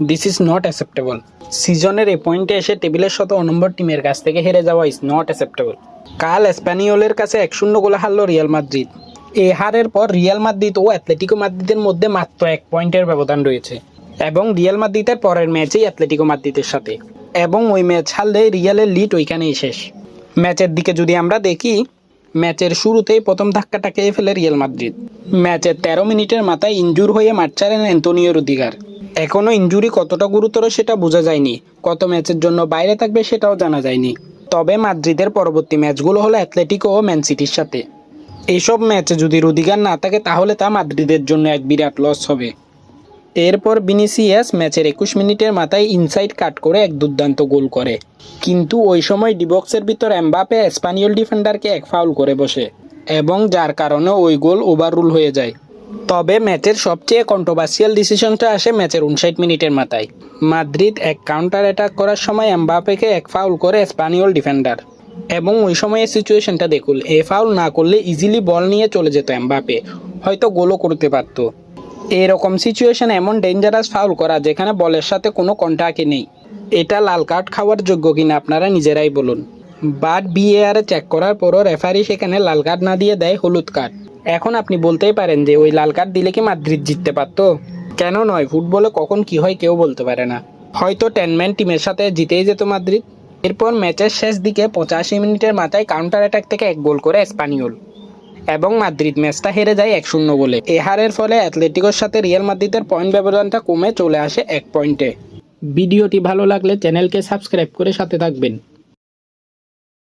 This is not acceptable. সিজনের এই পয়েন্টে এসে টেবিলের 17 নম্বর টিমের কাছ থেকে হেরে যাওয়া ইজ নট অ্যাকসেপ্টেবল। কাল এসপানিওলের কাছে 1-0 গোলে হারল রিয়াল মাদ্রিদ। এই হারের পর রিয়াল মাদ্রিদ ও অ্যাথলেটিকো মাদ্রিদের মধ্যে মাত্র 1 পয়েন্টের ব্যবধান রয়েছে এবং রিয়াল মাদ্রিদের পরের ম্যাচেই অ্যাথলেটিকো মাদ্রিদের সাথে, এবং ওই ম্যাচ হারলে রিয়ালের লিড ওইখানেই শেষ। ম্যাচের দিকে যদি আমরা দেখি, ম্যাচের শুরুতেই প্রথম ধাক্কাটা খেয়ে ফেলে রিয়াল মাদ্রিদ। ম্যাচের 13 মিনিটের মাথায় ইনজুর হয়ে মাঠ ছাড়েন অ্যান্তোনিও রুদিগার। এখনও ইনজুরি কতটা গুরুতর সেটা বোঝা যায়নি, কত ম্যাচের জন্য বাইরে থাকবে সেটাও জানা যায়নি। তবে মাদ্রিদের পরবর্তী ম্যাচগুলো হলো অ্যাথলেটিকো ও ম্যান সিটির সাথে। এইসব ম্যাচে যদি রুদিগার না থাকে তাহলে তা মাদ্রিদের জন্য এক বিরাট লস হবে। এরপর ভিনিসিয়াস ম্যাচের 21 মিনিটের মাথায় ইনসাইড কাট করে এক দুর্দান্ত গোল করে, কিন্তু ওই সময় ডিবক্সের ভিতর এমবাপে স্প্যানিয়ল ডিফেন্ডারকে এক ফাউল করে বসে এবং যার কারণে ওই গোল ওভাররুল হয়ে যায়। তবে ম্যাচের সবচেয়ে কন্ট্রোভার্সিয়াল ডিসিশনটা আসে ম্যাচের 59 মিনিটের মাথায়। মাদ্রিদ এক কাউন্টার অ্যাটাক করার সময় এমবাপেকে এক ফাউল করে স্প্যানিয়ল ডিফেন্ডার, এবং ওই সময়ের সিচুয়েশনটা দেখুন, এ ফাউল না করলে ইজিলি বল নিয়ে চলে যেত এমবাপে, হয়তো গোলও করতে পারতো। এরকম সিচুয়েশন এমন ডেঞ্জারাস ফাউল করা যেখানে বলের সাথে কোনো কন্টাক্টই নেই, এটা লাল কার্ড খাওয়ার যোগ্য কিনা আপনারা নিজেরাই বলুন। বাট বিএআর চেক করার পরও রেফারি সেখানে লাল কার্ড না দিয়ে দেয় হলুদ কার্ড। এখন আপনি বলতেই পারেন যে ওই লাল কার্ড দিলে কি মাদ্রিদ জিততে পারতো? কেন নয়, ফুটবলে কখন কি হয় কেউ বলতে পারে না। হয়তো 10 ম্যান টিমের সাথে জিতেই যেত মাদ্রিদ। এরপর ম্যাচের শেষ দিকে 85 মিনিটের মাথায় কাউন্টার অ্যাটাক থেকে এক গোল করে স্প্যানিওল এবং মাদ্রিদ ম্যাচটা হেরে যায় 1-0 গোলে। এ হারের ফলে অ্যাথলেটিকোর সাথে রিয়াল মাদ্রিদের পয়েন্ট ব্যবধানটা কমে চলে আসে 1 পয়েন্টে। ভিডিওটি ভালো লাগলে চ্যানেলকে সাবস্ক্রাইব করে সাথে থাকবেন।